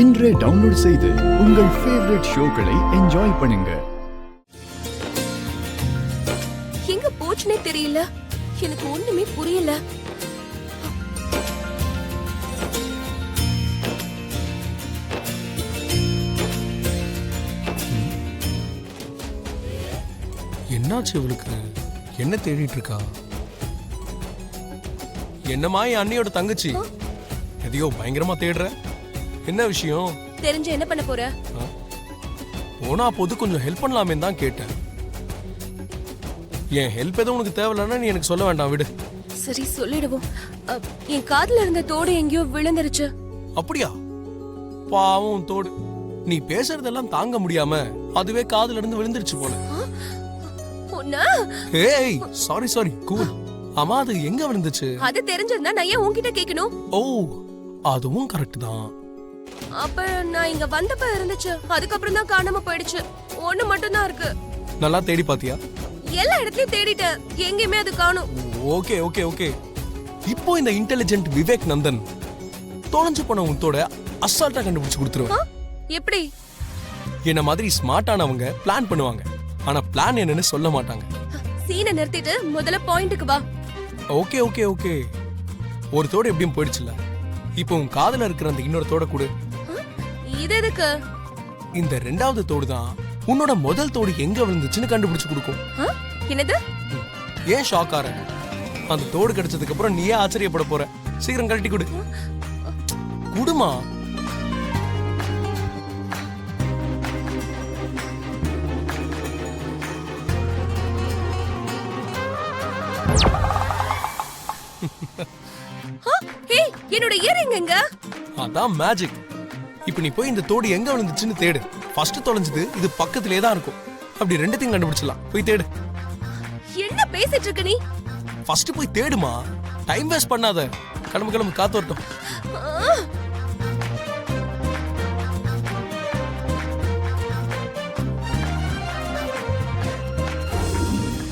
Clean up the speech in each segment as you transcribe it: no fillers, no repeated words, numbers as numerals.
இன்றே டவுன்லோட் செய்து உங்கள் ஃபேவரட் ஷோக்களை என்ஜாய் பண்ணுங்க. எங்க போச்சுனே தெரியல, எனக்கு ஒண்ணுமே புரியல. என்னாச்சு இவளுக்கு? என்ன தேடிட்டு இருக்கா? என்னமா என் அண்ணியோட தங்கச்சி எதையோ பயங்கரமா தேடுற? என்ன விஷயம்? தெரிஞ்ச என்ன பண்ண போற? போனா போது கொஞ்சம் ஹெல்ப் பண்ணலாமே தான் கேட்டேன். என் ஹெல்ப் எதுவும் உனக்கு தேவையில்லைன்னா நீ எனக்கு சொல்ல வேண்டாம், விடு. சரி சொல்லிடுவோம். என் காதுல இருந்த தோடு எங்கேயோ விழுந்துருச்சு. அப்படியா? பாவம் தோடு. நீ பேசுறதெல்லாம் தாங்க முடியாம அதுவே காதுல இருந்து விழுந்துருச்சு போல. ஏய் சாரி சாரி, கூல். ஆமா, அது எங்க விழுந்துச்சு? அது தெரிஞ்சதுன்னா நான் ஏன் உன்கிட்ட கேட்கணும்? ஓ, அதுவும் கரெக்ட் தான். அப்ப நான் இங்க வந்தப்ப இருந்துச்சு, அதுக்கப்புறம் தான் காணாம போயிடுச்சு. ஒண்ணு மட்டும் தான் இருக்கு. நல்லா தேடி பாத்தியா? எல்லா இடத்துலயும் தேடிட்டேன், எங்கேயுமே அது காணோம். Okay okay okay. இப்போ இந்த இன்டெலிஜென்ட் விவேக் நந்தன் தொலைஞ்சு போன உன்தோட அசால்ட்டா கண்டுபிடிச்சு கொடுத்துருவேன். எப்படி? என்ன மாதிரி ஸ்மார்ட்டானவங்க பிளான் பண்ணுவாங்க, ஆனா பிளான் என்னன்னு சொல்ல மாட்டாங்க. சீனை நிறுத்திட்டு முதல்ல பாயிண்ட்க்கு வா. Okay okay okay. ஒரு தோடு எப்படியும் போயிடுச்சுல, இப்போ உன் காதுல இருக்கிற அந்த இன்னொரு தோட கொடு. இது எதுக்கு? இந்த ரெண்டாவது தோடு தான் உன்னோட முதல் தோடு எங்க விழுந்துச்சுன்னு கண்டுபிடிச்சு கொடுக்கும். என்னது? ஏன் ஷாக் ஆற? அந்த தோடு கிடைச்சதுக்கு அப்புறம் நீயே ஆச்சரியப்பட போற. சீக்கிரம் கழட்டி கொடு. குடுமா. என்னோட இயரிங் எங்க? அதான் மேஜிக். இப்போ நீ போய் இந்த தோடு எங்க விழுந்துச்சுன்னு தேடு. ஃபர்ஸ்ட் தொலைஞ்சது இது பக்கத்திலே தான் இருக்கும். அப்படி ரெண்டுத்தையும் கண்டுபிடிச்சலாம். போய் தேடு. என்ன பேசிட்டு இருக்க நீ? ஃபர்ஸ்ட் போய் தேடுமா, டைம் வேஸ்ட் பண்ணாத. கிளம்பு கிளம்பு, காத்து வரட்டும்.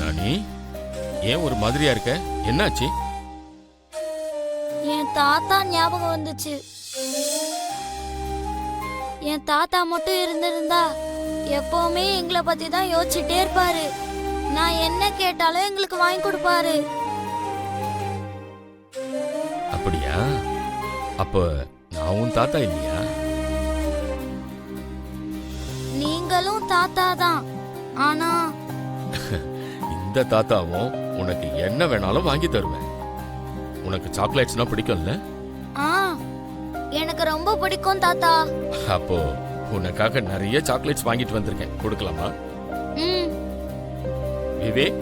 நானி, ஏன் ஒரு மாதிரியா இருக்க? என்னாச்சு? என் தாத்தா ஞாபகம் வந்துச்சு. என் தாத்தா மட்டும் இருந்திருந்தா எப்பவுமே எங்களை பத்தி தான் யோசிச்சுட்டே இருப்பாரு. நான் என்ன கேட்டாலும் எங்களுக்கு வாங்கி கொடுப்பாரு. அப்படியா? அப்ப நான் உன் தாத்தா இல்லையா? நீங்களும் தாத்தா தான், ஆனா இந்த தாத்தாவும் உனக்கு என்ன வேணாலும் வாங்கி தருவேன். உனக்கு சாக்லேட்ஸ்னா பிடிக்கும்ல? ஆ, எனக்கு ரொம்ப பிடிக்கும் தாத்தா. அப்போ உனக்காக நிறைய சாக்லேட்ஸ் வாங்கிட்டு வந்திருக்கேன், கொடுக்கலாமா? ம். விவேக்,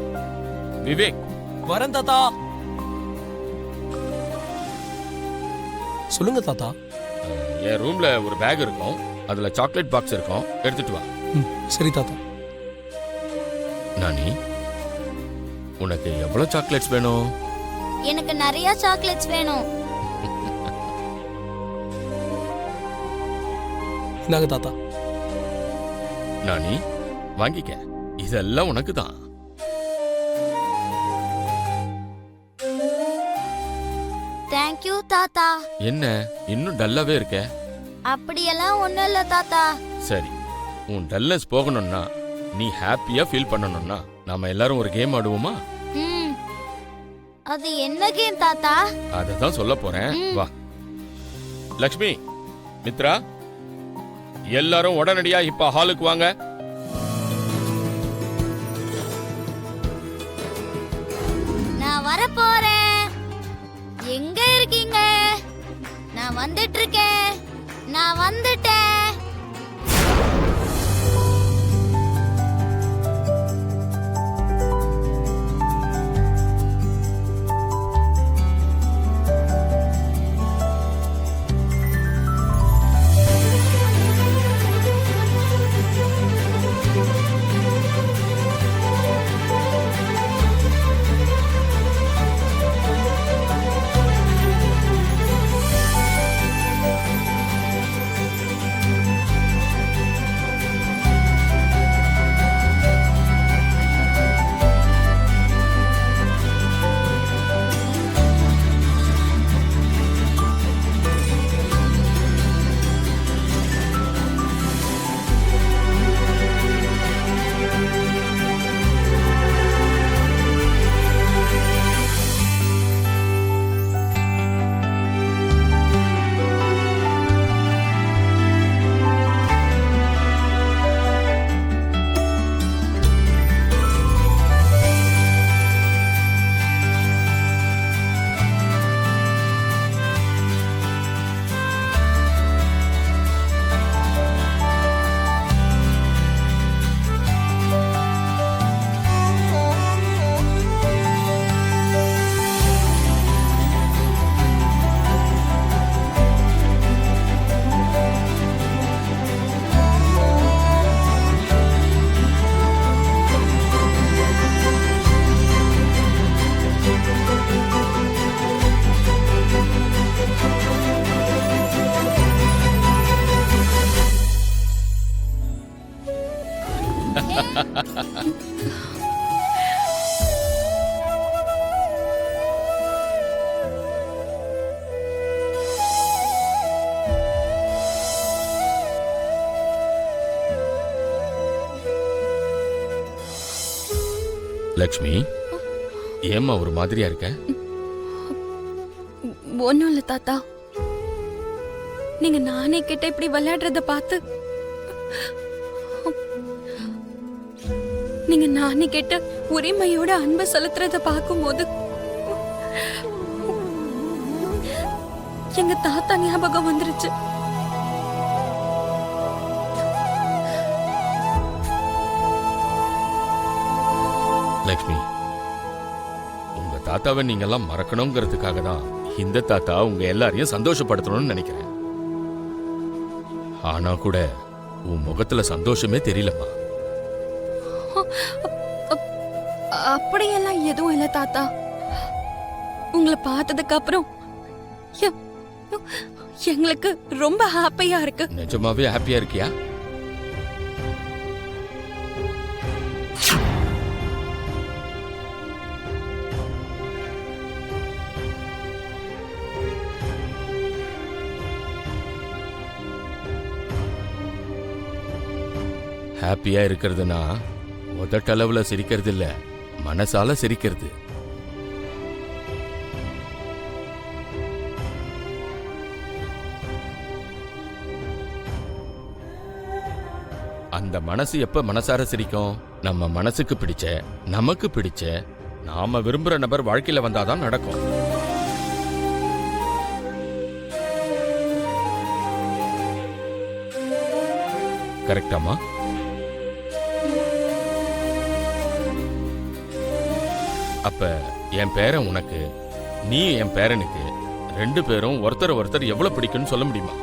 விவேக். வரேன் தாத்தா. சொல்லுங்க தாத்தா. என் ரூம்ல ஒரு பேக் இருக்கும், அதுல சாக்லேட் பாக்ஸ் இருக்கும், எடுத்துட்டு வா. சரி தாத்தா. நானி, உனக்கு எவ்வளவு சாக்லேட்ஸ் வேணும்? எனக்கு நிறைய சாக்லேட்ஸ் வேணும். இந்தாங்க தாத்தா. நானி, வாங்கிக்க. இதெல்லாம் உனக்கு தான். தேங்க்யூ தாத்தா. என்ன இன்னும் டல்லாவே இருக்க? அப்படியெல்லாம் ஒண்ணும் இல்ல தாத்தா. சரி, உன் டல்னஸ் போகணும்னா, நீ ஹாப்பியா ஃபீல் பண்ணணும்னா நாம எல்லாரும் ஒரு கேம் ஆடுவோமா? ம். அது என்ன கேம் தாத்தா? அததான் சொல்ல போறேன், வா. லக்ஷ்மி, மித்ரா, எல்லாரும் உடனடியா இப்ப ஹாலுக்கு வாங்க. நான் வர போறேன். எங்க இருக்கீங்க? நான் வந்துட்டு இருக்கேன். நான் வந்துட்டேன். லக்ஷ்மி, ஏம்மா ஒரு மாதிரியா இருக்க? ஒன்னும் இல்ல தாத்தா. நீங்க நானே கிட்ட இப்படி விளையாடுறத பார்த்து நீங்க நானே கிட்ட உரிமையோட அன்பை செலுத்துறத பார்க்கும்போது எங்க தாத்தா ஞாபகம் வந்துருச்சு. லக்ஷ்மி, உங்க தாத்தாவை நீங்க எல்லாம் மறக்கணுங்கிறதுக்காக தான் இந்த தாத்தா உங்க எல்லாரையும் சந்தோஷப்படுத்தணும்னு நினைக்கிறேன். ஆனா கூட உன் முகத்துல சந்தோஷமே தெரியலம்மா. அப்படியெல்லாம் எதுவும் இல்ல தாத்தா. உங்களை பார்த்ததுக்கு அப்புறம் எங்களுக்கு ரொம்ப ஹாப்பியா இருக்கு. நிஜமாவே ஹாப்பியா இருக்கியா? ஹாப்பியா இருக்கிறதுனா உதட்டளவுல சிரிக்கிறது இல்ல, மனசால சிரிக்கிறது. அந்த மனசு எப்ப மனசார சிரிக்கும்? நம்ம மனசுக்கு பிடிச்ச, நமக்கு பிடிச்ச, நாம விரும்புற நபர் வாழ்க்கையில வந்தாதான் நடக்கும். கரெக்டாமா? அப்ப என் பேரன் உனக்கு, நீ என் பேரனுக்கு, ரெண்டு பேரும் ஒருத்தர் ஒருத்தர் எவ்வளவு பிடிக்கும்னு சொல்ல முடியுமா?